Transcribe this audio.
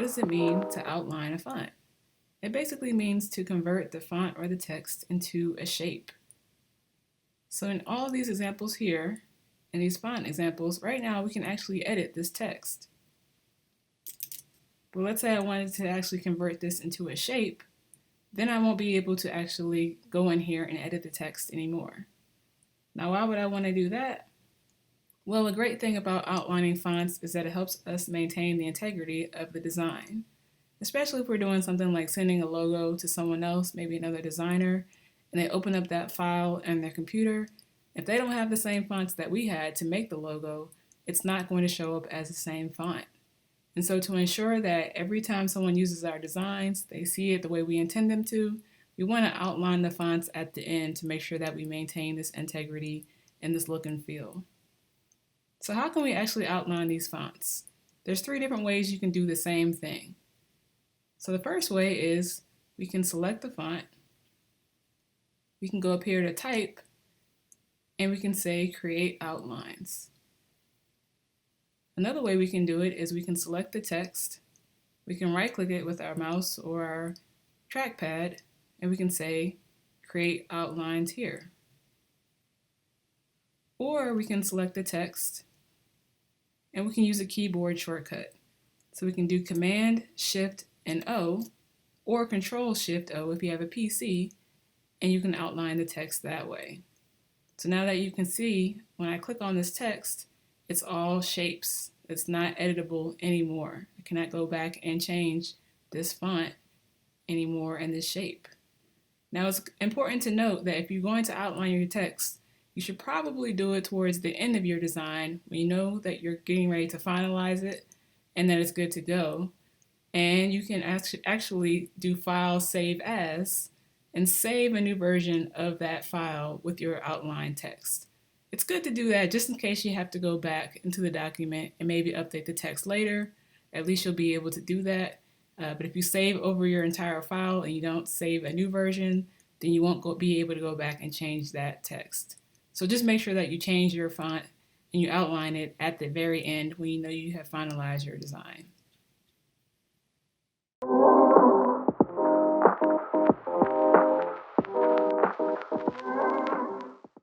what does it mean to outline a font? It basically means to convert the font or the text into a shape. So in all these examples here, in these font examples, right now we can actually edit this text. But let's say I wanted to actually convert this into a shape, then I won't be able to actually go in here and edit the text anymore. Now, why would I want to do that? Well, a great thing about outlining fonts is that it helps us maintain the integrity of the design, especially if we're doing something like sending a logo to someone else, maybe another designer, and they open up that file on their computer. If they don't have the same fonts that we had to make the logo, it's not going to show up as the same font. And so to ensure that every time someone uses our designs, they see it the way we intend them to, we want to outline the fonts at the end to make sure that we maintain this integrity and this look and feel. So how can we actually outline these fonts? There's 3 different ways you can do the same thing. So the first way is we can select the font, we can go up here to type, and we can say create outlines. Another way we can do it is we can select the text, we can right click it with our mouse or our trackpad, and we can say create outlines here. Or we can select the text and we can use a keyboard shortcut. So we can do Command Shift and O or Control Shift O if you have a PC, and you can outline the text that way. So now that you can see, when I click on this text, it's all shapes. It's not editable anymore. I cannot go back and change this font anymore in this shape. Now it's important to note that if you're going to outline your text, you should probably do it towards the end of your design when you know that you're getting ready to finalize it and that it's good to go. And you can actually do File Save As and save a new version of that file with your outline text. It's good to do that just in case you have to go back into the document and maybe update the text later. At least you'll be able to do that. But if you save over your entire file and you don't save a new version, then you won't be able to go back and change that text. So just make sure that you change your font and you outline it at the very end when you know you have finalized your design.